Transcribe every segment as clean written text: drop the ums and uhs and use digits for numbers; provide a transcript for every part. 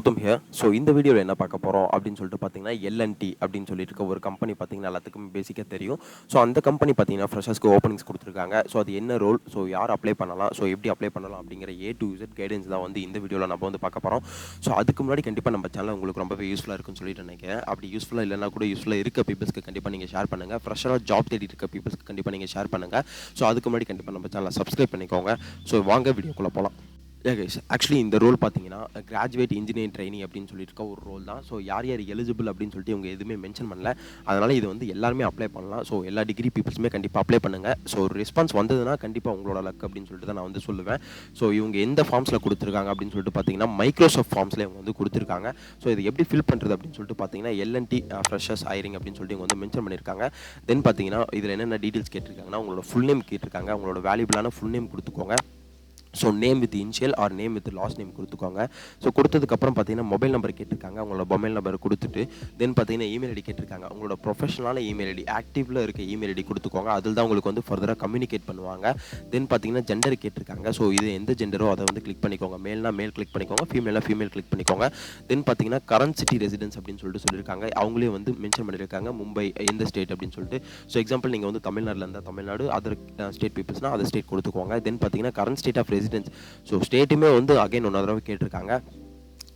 Gautham here. So இந்த வீடியோவில் என்ன பார்க்க போகிறோம் அப்படின்னு சொல்லிட்டு பார்த்தீங்கன்னா எல்என்டி அப்படின்னு சொல்லிட்டு இருக்க ஒரு கம்பெனி பார்த்தீங்கன்னா எல்லாத்துக்கும் பேசிக்காக தெரியும். ஸோ அந்த கம்பெனி பார்த்தீங்கன்னா ஃப்ரெஷர்ஸ்க்கு ஓப்பனிங்ஸ் கொடுத்துருக்காங்க. ஸோ அது என்ன ரோல், ஸோ யார் அப்ளை பண்ணலாம், ஸோ எப்படி அப்ளை பண்ணலாம் அப்படிங்கிற A to Z கைடன்ஸ் தான் வந்து இந்த வீடியோவில் நம்ம வந்து பார்க்க போகிறோம். ஸோ அதுக்கு முன்னாடி கண்டிப்பாக நம்ம சேனல் உங்களுக்கு ரொம்பவே யூஸ்ஃபுல்லாக இருக்குன்னு சொல்லிட்டு நினைக்கிறேன். அப்படி யூஸ்ஃபுல்லாக இல்லைனா கூட யூஸ்ஃபுல்லாக இருக்க பீப்புள்ஸ்க்கு கண்டிப்பாக நீங்கள் ஷேர் பண்ணுங்கள். ஃப்ரெஷராக ஜாப் தேடி இருக்க பீப்புள்ஸ்க்கு கண்டிப்பாக நீங்கள் ஷேர் பண்ணுங்கள். ஸோ அதுக்கு முன்னாடி கண்டிப்பாக நம்ம சேனலை சப்ஸ்கிரைப் பண்ணிக்கோங்க. ஸோ வாங்க வீடியோக்குள்ளே போகலாம். கைஸ், ஆக்சுவலி இந்த ரோல் பார்த்தீங்கன்னா கிராஜுவேட் இன்ஜினியரிங் ட்ரைனி அப்படின்னு சொல்லிட்டு இருக்க ஒரு ரோல் தான். ஸோ யார் யார் எலிஜிபிள் அப்படின்னு சொல்லிட்டு இவங்க எதுவுமே மென்ஷன் பண்ணல. அதனால் இது வந்து எல்லாருமே அப்ளை பண்ணலாம். ஸோ எல்லா டிகிரி பீப்புள்ஸுமே கண்டிப்பாக அப்ளை பண்ணுங்கள். ஸோ ஒரு ரெஸ்பான்ஸ் வந்ததுன்னா கண்டிப்பாக உங்களோட லக் அப்படின்னு சொல்லிட்டு தான் நான் வந்து சொல்லுவேன். ஸோ இவங்க எந்த ஃபார்ம்ஸில் கொடுத்துருக்காங்க அப்படின்னு சொல்லிட்டு பார்த்தீங்கன்னா மைக்ரோசாஃப்ட் ஃபார்ம்ஸில் இவங்க வந்து கொடுத்துருக்காங்க. ஸோ இது எப்படி ஃபில் பண்ணுறது அப்படின்னு சொல்லிட்டு பார்த்தீங்கன்னா எல்என்டி ஃப்ரெஷர்ஸ் ஹைரிங் அப்படின்னு சொல்லிட்டு இவங்க வந்து மென்ஷன் பண்ணியிருக்காங்க. தென் பார்த்தீங்கன்னா இதில் என்னென்ன டீட்டெயில்ஸ் கேட்டிருக்காங்கன்னா உங்களோட ஃபுல் நேம் கேட்டிருக்காங்க. உங்களோட வேல்யூபிளான ஃபுல் நேம் கொடுத்துக்கோங்க. So name with initial or name with last name கொடுத்துக்கோங்க. ஸோ கொடுத்ததுக்கப்புறம் பார்த்தீங்கன்னா மொபைல் நம்பர் கேட்டிருக்காங்க. உங்களோட மொபைல் நம்பர் கொடுத்துட்டு தென் பார்த்தீங்கன்னா இமெயில் ஐடி கேட்டிருக்காங்க. உங்களோட ப்ரொஃபஷனலான இமெயில் ஐடி, ஆக்டிவில் இருக்க இமெயில் ஐடி கொடுத்துக்கோங்க. அதில் தான் உங்களுக்கு வந்து ஃபர்தராக கம்யூனிகேட் பண்ணுவாங்க. தென் பார்த்தீங்கன்னா ஜெண்டர் கேட்டிருக்காங்க. ஸோ இது எந்த ஜெண்டரோ அதை வந்து கிளிக் பண்ணிக்கோங்க. மேல்னா மேல் கிளிக் பண்ணிக்கோங்க, ஃபீமேல்னா ஃபீமேல் கிளிக் பண்ணிக்கோங்க. தென் பார்த்தீங்கன்னா கரண்ட் சிட்டி ரெசிடென்ஸ் அப்படின்னு சொல்லிட்டு சொல்லியிருக்காங்க. அவங்களே வந்து மென்ஷன் பண்ணியிருக்காங்க மும்பை எந்த ஸ்டேட் அப்படின்னு சொல்லிட்டு. ஸோ எக்ஸாம்பிள் நீங்கள் வந்து தமிழ்நாட்டில் இருந்தால் தமிழ்நாடு, அதர் ஸ்டேட் பீப்புள்ஸ்னால் அதர் ஸ்டேட் கொடுத்துக்கோங்க. தென் பார்த்தீங்கன்னா current state of residence, so ஸ்டேட்டுமே வந்து அகைன் ஒன்று தடவை கேட்டிருக்காங்க.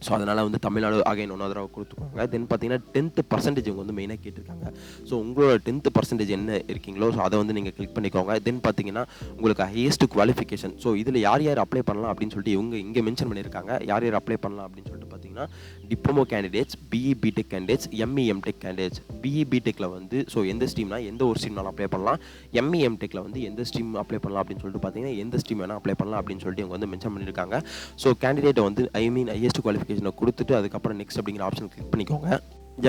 ஸோ அதனால் வந்து தமிழ்நாடு அகைன் ஒன்றாவது தடவை கொடுத்துக்கோங்க. தென் பார்த்தீங்கன்னா 10% இவங்க வந்து மெயினாக கேட்டிருக்காங்க. ஸோ உங்களோட 10% என்ன இருக்கீங்களோ ஸோ அதை வந்து நீங்கள் கிளிக் பண்ணிக்கோங்க. தென் பார்த்தீங்கன்னா உங்களுக்கு ஹையஸ்ட் குவாலிஃபிகேஷன், ஸோ இதில் யார் யார் அப்ளை பண்ணலாம் அப்படின்னு சொல்லிட்டு இவங்க இங்கே மென்ஷன் பண்ணியிருக்காங்க. யார் யார் அப்ளை பண்ணலாம் அப்படின்னு சொல்லிட்டு பார்த்தீங்கன்னா diploma candidates, BE BTech candidates, ME MTech candidates. BE பிடெக்கில் வந்து ஸோ எந்த ஸ்ட்ரீம்னா எந்த ஒரு ஸ்ட்ரீம்னாலும் அப்ளை பண்ணலாம். எம்இ எம்டெக்கில் வந்து எந்த ஸ்ட்ரீம் அப்ளை பண்ணலாம் அப்படின்னு சொல்லிட்டு பார்த்தீங்கன்னா எந்த ஸ்ட்ரீம் வேணால் அப்ளை பண்ணலாம் அப்படின்னு சொல்லிட்டு இவங்க வந்து மென்ஷன் பண்ணியிருக்காங்க. ஸோ கேண்டிடேட்டை வந்து ஹையஸ்ட் குவாலிஃபிகேஷனை கொடுத்துட்டு அதுக்கப்புறம் நெக்ஸ்ட் அப்படிங்கிற ஆப்ஷன் கிளிக் பண்ணிக்கோங்க.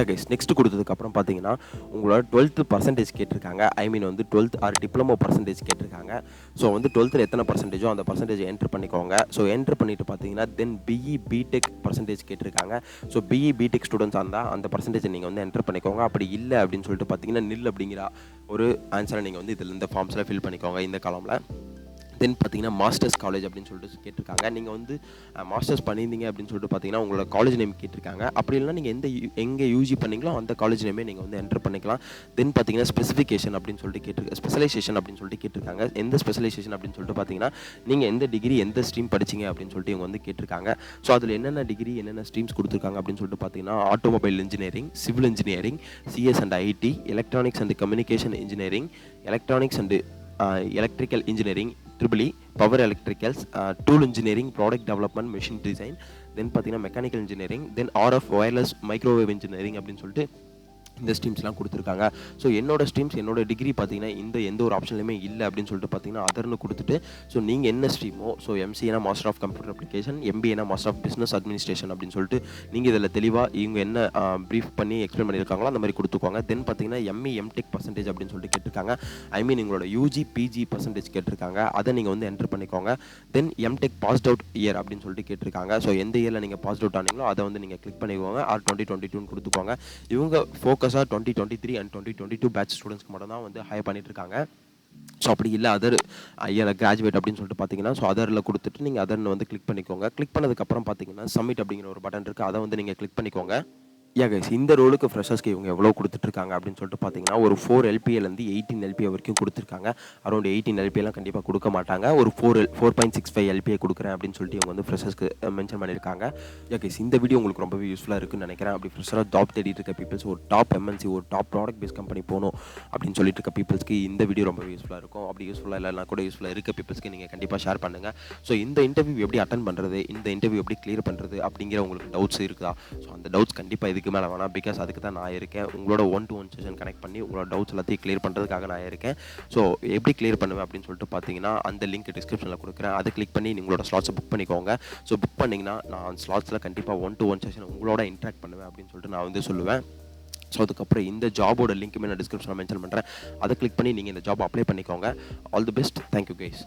கைஸ், நெக்ஸ்ட் கொடுத்ததுக்கப்புறம் பார்த்தீங்கன்னா உங்களோட 12% கேட்டிருக்காங்க. வந்து 12th ஆர் டிப்ளமோ பர்சன்டேஜ் கேட்டிருக்காங்க. ஸோ வந்து 12th எத்தனை பர்சன்டேஜோ அந்த பர்சன்டேஜ் என்ட்ரு பண்ணிக்கோங்க. ஸோ என்ட்ரு பண்ணிட்டு பார்த்தீங்கன்னா தென் பிஇ பிடெக் பர்சன்டேஜ் கேட்டிருக்காங்க. ஸோ பிஇ பிடெக் ஸ்டூடெண்ட்ஸாக இருந்தால் அந்த பர்சன்டேஜ் நீங்கள் வந்து என்ட்ரு பண்ணிக்கோங்க. அப்படி இல்லை அப்படின்னு சொல்லிட்டு பார்த்தீங்கன்னா நில் அப்படிங்கிற ஒரு ஆன்சரை நீங்கள் வந்து இதில் இந்த ஃபார்ம்ஸில் ஃபில் பண்ணிக்கோங்க இந்த காலமில். தென் பார்த்தீங்கன்னா மாஸ்டர்ஸ் காலேஜ் அப்படின்னு சொல்லிட்டு கேட்டிருக்காங்க. நீங்கள் வந்து மாஸ்டர்ஸ் பண்ணியிருந்தீங்க அப்படின்னு சொல்லிட்டு பார்த்தீங்கன்னா உங்களோட காலேஜ் நேம் கேட்டிருக்காங்க. அப்படி இல்லைனா நீங்கள் எங்கே யூஜி பண்ணீங்களோ அந்த காலேஜ் நேமே நீங்கள் வந்து என்டர் பண்ணிக்கலாம். தென் பார்த்தீங்கன்னா ஸ்பெசிஃபிகேஷன் அப்படின்னு சொல்லிட்டு ஸ்பெஷலைசேஷன் அப்படின்னு சொல்லிட்டு கேட்டிருக்காங்க. எந்த ஸ்பெஷலைசேஷன் அப்படின்னு சொல்லிட்டு பார்த்தீங்கன்னா நீங்கள் எந்த டிகிரி எந்த ஸ்ட்ரீம் படிச்சிங்க அப்படின்னு சொல்லிட்டு இவங்க வந்து கேட்டிருக்காங்க. ஸோ அதில் என்னென்ன டிகிரி என்னென்ன ஸ்ட்ரீம்ஸ் கொடுத்துருக்காங்க அப்படின்னு சொல்லிட்டு பார்த்தீங்கன்னா automobile engineering, civil engineering, CS and IT, electronics and communication engineering, electronics and electrical engineering, triple power electricals, tool engineering, product development, machine design, then பார்த்தீங்கன்னா mechanical engineering, then RF wireless microwave engineering அப்படின்னு சொல்லிட்டு இந்த ஸ்ட்ரீம்ஸ்லாம் கொடுத்துருக்காங்க. So என்னோட streams என்னோட degree பார்த்தீங்கன்னா இந்த எந்த ஒரு ஆப்ஷன்லையுமே இல்லை அப்படின்னு சொல்லிட்டு பார்த்தீங்கன்னா அதர்னு கொடுத்துட்டு ஸோ நீங்கள் என்ன ஸ்ட்ரீமோ, ஸோ எம்சிஏனா மாஸ்டர் ஆஃப் கம்ப்யூட்டர் அப்ளிகேஷன், எம்பிஏனா மாஸ்டர் ஆஃப் பிஸ்னஸ் அட்மினிஸ்ட்ரேஷன் அப்படின்னு சொல்லிட்டு நீங்கள் இதில் தெளிவாக இவங்க என்ன ப்ரீஃப் பண்ணி எக்ஸ்பிளைன் பண்ணியிருக்காங்களோ அந்த மாதிரி கொடுத்துக்கோங்க. தென் பார்த்தீங்கன்னா எம்இ எம்டெக் பர்சன்டேஜ் அப்படின்னு சொல்லிட்டு கேட்டிருக்காங்க. உங்களோட யூஜி பிஜி பர்சன்டேஜ் கேட்டிருக்காங்க. அதை நீங்கள் வந்து என்டர் பண்ணிக்கோங்க. தென் எம்டெக் பாஸ்ட் அவுட் இயர் அப்படின்னு சொல்லிட்டு கேட்டிருக்காங்க. ஸோ எந்த இயரில் நீங்கள் பாஸ்ட் அவுட் ஆனீங்களோ அதை வந்து நீங்கள் கிளிக் பண்ணிக்கோங்க. ஆர் 2022 கொடுத்துக்கோங்க. இவங்க ஃபோக்கஸாக 2023 அண்ட் 2022 பேட்ச் ஸ்டூடெண்ட்ஸ்க்கு மட்டும் தான் வந்து ஹையர் பண்ணிட்டு இருக்காங்க. ஸோ அப்படி இல்லை அதர் ஐயர் கிராஜுவேட் அப்படின்னு சொல்லிட்டு பார்த்தீங்கன்னா ஸோ அதரில் கொடுத்துட்டு நீங்கள் அதர்னு வந்து கிளிக் பண்ணிக்கோங்க. கிளிக் பண்ணதுக்கப்புறம் பார்த்தீங்கன்னா சப்மிட் அப்படிங்கிற ஒரு பட்டன் இருக்குது. அதை வந்து நீங்கள் கிளிக் பண்ணிக்கோங்க. கைஸ், இந்த ரோலுக்கு ஃப்ரெஷர்ஸ்க்கு இவங்க எவ்வளோ கொடுத்துட்ருக்காங்க அப்படின்னு சொல்லிட்டு பார்த்தீங்கன்னா ஒரு 4 LPAலேருந்து 18 LPA வரைக்கும் கொடுத்துருக்காங்க. அரௌண்ட் 18 LPAலாம் கண்டிப்பாக கொடுக்க மாட்டாங்க. ஒரு 4.65 LPA கொடுக்குறேன் அப்படின்னு சொல்லிட்டு இவங்க வந்து ஃப்ரெஷர்ஸ்க்கு மென்ஷன் பண்ணியிருக்காங்க. கைஸ், இந்த வீடியோ உங்களுக்கு ரொம்பவே யூஸ்ஃபுல்லாக இருக்குன்னு நினைக்கிறேன். அப்படி ஃப்ரெஷராக ஜாப் தேடிட்டு இருக்க பீப்பிள்ஸ், ஒரு டாப் MNC ஒரு டாப் ப்ராடக்ட் பேஸ் கம்பெனி போகணும் அப்படின்னு சொல்லிட்டு இருக்க பீப்பிள்ஸ்க்கு இந்த வீடியோ ரொம்பவே யூஸ்ஃபுல்லாக இருக்கும். அப்படி யூஸ்ஃபுல்லாக இல்லைனா கூட யூஸ்ஃபுல்லாக இருக்க பீப்பிள்ஸ்க்கு நீங்கள் கண்டிப்பாக ஷேர் பண்ணுங்கள். ஸோ இந்த இன்டர்வியூ எப்படி அட்டன் பண்ணுறது, இந்த இன்டர்வியூ எப்படி கிளியர் பண்ணுறது அப்படிங்கிற உங்களுக்கு டவுட்ஸ் இருக்குதா? ஸோ அந்த டவுட்ஸ் கண்டிப்பாக இதுக்கு மேலே வேணாம். பிகாஸ் அதுக்கு தான் நான் இருக்கேன். உங்களோட 1-to-1 செஷன் கனெக்ட் பண்ணி உங்களோட டவுட்ஸ் எல்லாத்தையும் கிளியர் பண்ணுறதுக்காக நான் இருக்கேன். ஸோ எப்படி கிளியர் பண்ணுவேன் அப்படின்னு சொல்லிட்டு பார்த்தீங்கன்னா அந்த லிங்க் டிஸ்கிரிப்ஷனில் கொடுக்குறேன். அதை கிளிக் பண்ணி உங்களோட ஸ்லாட்ஸை புக் பண்ணிக்கோங்க. ஸோ புக் பண்ணிங்கன்னா நான் ஸ்லாட்ஸில் கண்டிப்பாக 1-to-1 செஷன் உங்களோட இன்ட்ராக்ட் பண்ணுவேன் அப்படின்னு சொல்லிட்டு நான் வந்து சொல்லுவேன். ஸோ அதுக்கப்புறம் இந்த ஜாபோட லிங்க்குமே நான் டிஸ்கிரிப்ஷனில் மென்ஷன் பண்ணுறேன். அதை கிளிக் பண்ணி நீங்கள் இந்த ஜாப் அப்ளை பண்ணிக்கோங்க. All the best. Thank you guys.